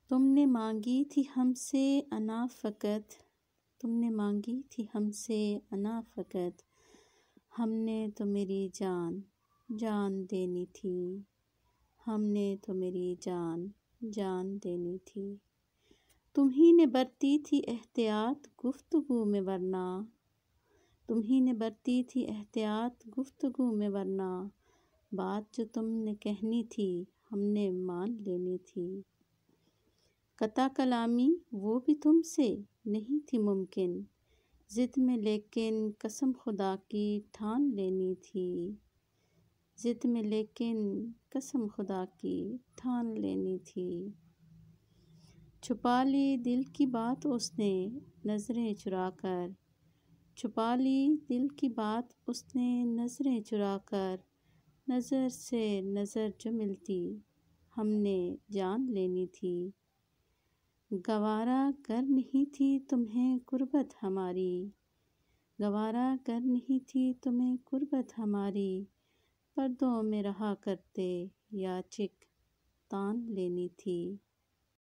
تم نے مانگی تھی ہم سے انا فقط، تم نے مانگی تھی ہم سے انا فقط، ہم نے تو میری جان جان دینی تھی، ہم نے تو میری جان جان دینی تھی۔ تم ہی نے برتی تھی احتیاط گفتگو میں ورنہ، تم ہی نے برتی تھی احتیاط گفتگو میں ورنہ، بات جو تم نے کہنی تھی ہم نے مان لینی تھی۔ قطع کلامی وہ بھی تم سے نہیں تھی ممکن، ضد میں لیکن قسم خدا کی ٹھان لینی تھی، ضد میں لیکن قسم خدا کی ٹھان لینی تھی۔ چھپا لی دل کی بات اس نے نظریں چرا کر، چھپا لی دل کی بات اس نے نظریں چرا کر، نظر سے نظر جو ملتی ہم نے جان لینی تھی۔ گوارا گر نہیں تھی تمہیں غربت ہماری، گوارا گر نہیں تھی تمہیں غربت ہماری، پردوں میں رہا کرتے یاچک تان لینی تھی۔